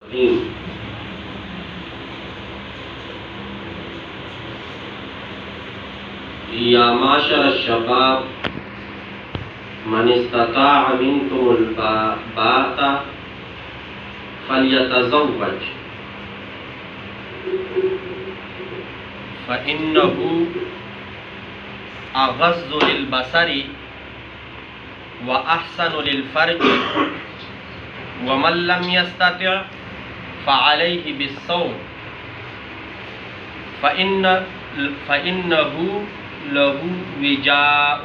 یا معاشر الشباب من استطاع منکم الباءۃ فلیتزوج فإنه اغض للبصر واحسن للفرج ومن لم يستطع فعليه بالصوم فإنه له وجاء۔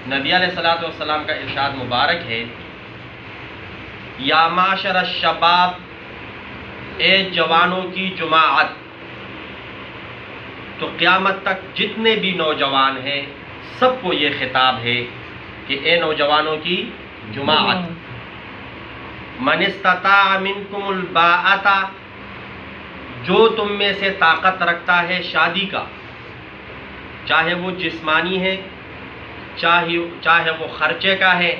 نبی علیہ الصلوۃ والسلام کا ارشاد مبارک ہے، یا معاشر الشباب، اے جوانوں کی جماعت۔ تو قیامت تک جتنے بھی نوجوان ہیں سب کو یہ خطاب ہے کہ اے نوجوانوں کی جماعت، من استطاع منکم الباءۃ، جو تم میں سے طاقت رکھتا ہے شادی کا، چاہے وہ جسمانی ہے، چاہے وہ خرچے کا ہے،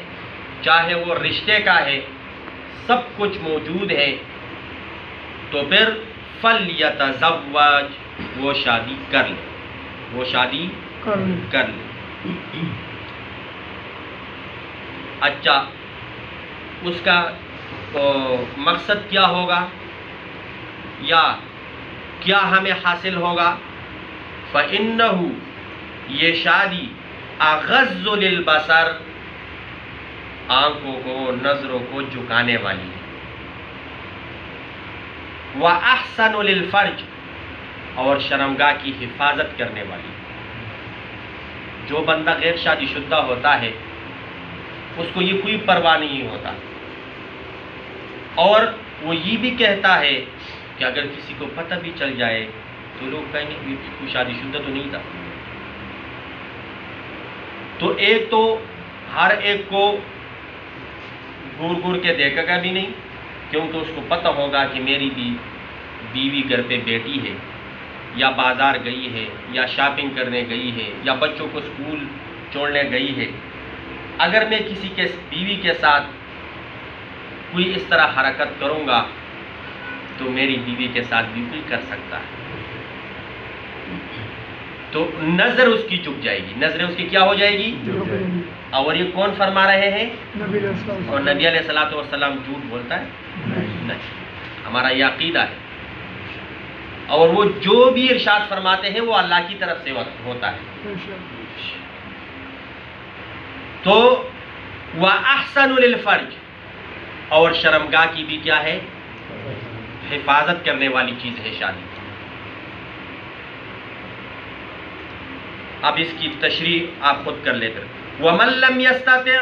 چاہے وہ رشتے کا ہے، سب کچھ موجود ہے، تو پھر فلیتزوج، وہ شادی کر لے، وہ شادی کر لے۔ اچھا، اس کا مقصد کیا ہوگا یا کیا ہمیں حاصل ہوگا؟ فَإِنَّهُ، یہ شادی اغض للبصر، آنکھوں کو، نظروں کو جھکانے والی ہے، وَأَحْسَنُ لِلْفَرْجِ، اور شرمگاہ کی حفاظت کرنے والی ہے۔ جو بندہ غیر شادی شدہ ہوتا ہے اس کو یہ کوئی پرواہ نہیں ہوتا، اور وہ یہ بھی کہتا ہے کہ اگر کسی کو پتہ بھی چل جائے تو لوگ کہیں گے یہ کوئی شادی شدہ تو نہیں تھا۔ تو ایک تو ہر ایک کو گور گور کے دیکھے گا بھی نہیں، کیونکہ اس کو پتہ ہوگا کہ میری بھی بیوی گھر پہ بیٹی ہے، یا بازار گئی ہے، یا شاپنگ کرنے گئی ہے، یا بچوں کو اسکول چھوڑنے گئی ہے۔ اگر میں کسی کے بیوی کے ساتھ کوئی اس طرح حرکت کروں گا تو میری بیوی کے ساتھ بھی کوئی کر سکتا ہے، تو نظر اس کی جھک جائے گی، نظر اس کی کیا ہو جائے گی؟ اور یہ کون فرما رہے ہیں؟ اور نبی علیہ الصلوۃ والسلام جھوٹ بولتا ہے؟ نہیں، ہمارا یہ عقیدہ ہے، اور وہ جو بھی ارشاد فرماتے ہیں وہ اللہ کی طرف سے ہوتا ہے۔ تو وَأَحْسَنُ لِلْفَرْجِ، اور شرمگاہ کی بھی کیا ہے؟ حفاظت کرنے والی چیز ہے شادی۔ اب اس کی تشریح آپ خود کر لیتے۔ وَمَن لَّمْ يَسْتَطِعْ،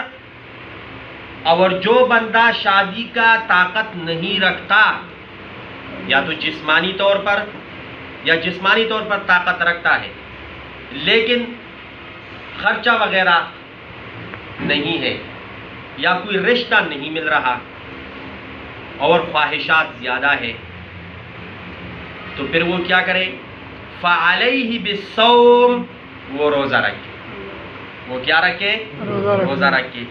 اور جو بندہ شادی کا طاقت نہیں رکھتا، یا تو جسمانی طور پر، یا جسمانی طور پر طاقت رکھتا ہے لیکن خرچہ وغیرہ نہیں ہے، یا کوئی رشتہ نہیں مل رہا، اور خواہشات زیادہ ہے، تو پھر وہ کیا کرے؟ فَعَلَيْهِ بِالصَّوْمِ، وہ روزہ رکھے۔ وہ کیا رکھے؟ روزہ رکھے۔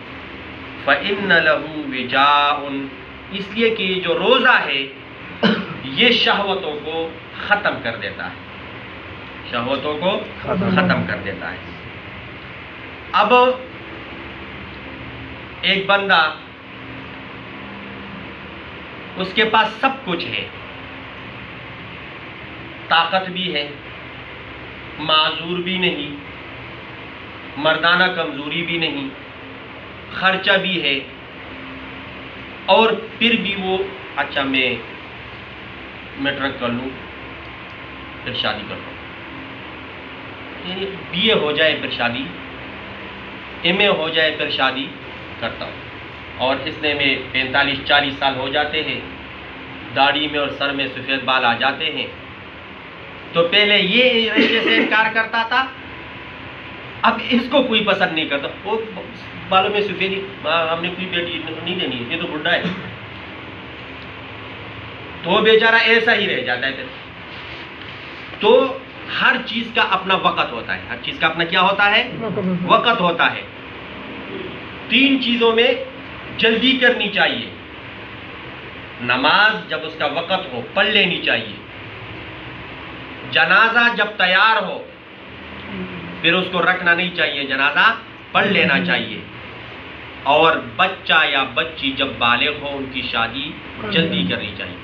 فَإِنَّ لَهُ وِجَاءٌ، اس لیے کہ جو روزہ ہے یہ شہوتوں کو ختم کر دیتا ہے، شہوتوں کو ختم کر دیتا ہے۔ اب ایک بندہ، اس کے پاس سب کچھ ہے، طاقت بھی ہے، معذور بھی نہیں، مردانہ کمزوری بھی نہیں، خرچہ بھی ہے، اور پھر بھی وہ اچھا میں میٹرک کر لوں پھر شادی کر لوں، یعنی بی اے ہو جائے پھر شادی، ایم اے ہو جائے پھر شادی کرتا ہوں، اور اس میں 45-40 سال ہو جاتے ہیں، داڑھی میں اور سر میں سفید بال آ جاتے ہیں۔ تو پہلے یہ رشتے سے انکار کرتا تھا، اب اس کو کوئی پسند نہیں کرتا، وہ بالوں میں سفیدی، ہم نے کوئی بیٹی نہیں دینی ہے، یہ تو بڈھا ہے، تو وہ بیچارہ ایسا ہی رہ جاتا ہے پھر۔ تو ہر چیز کا اپنا وقت ہوتا ہے، ہر چیز کا اپنا کیا ہوتا ہے؟ وقت ہوتا ہے۔ 3 چیزوں میں جلدی کرنی چاہیے، نماز جب اس کا وقت ہو پڑھ لینی چاہیے، جنازہ جب تیار ہو پھر اس کو رکھنا نہیں چاہیے، جنازہ پڑھ لینا چاہیے، اور بچہ یا بچی جب بالغ ہو ان کی شادی جلدی کرنی چاہیے۔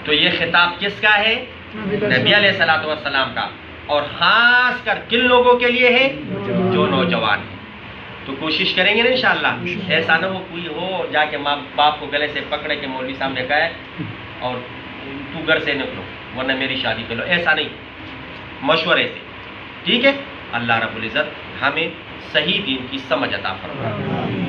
تو یہ خطاب کس کا ہے؟ نبی علیہ الصلوۃ والسلام کا، اور خاص کر کن لوگوں کے لیے ہے؟ جو نوجوان ہیں۔ تو کوشش کریں گے نا انشاءاللہ، ایسا نہ ہو کوئی ہو جا کے ماں باپ کو گلے سے پکڑے کہ مولوی صاحب نے کہا ہے اور تو گھر سے نکلو ورنہ میری شادی کر لو، ایسا نہیں، مشورے سے، ٹھیک ہے؟ اللہ رب العزت ہمیں صحیح دین کی سمجھ عطا فرمائے۔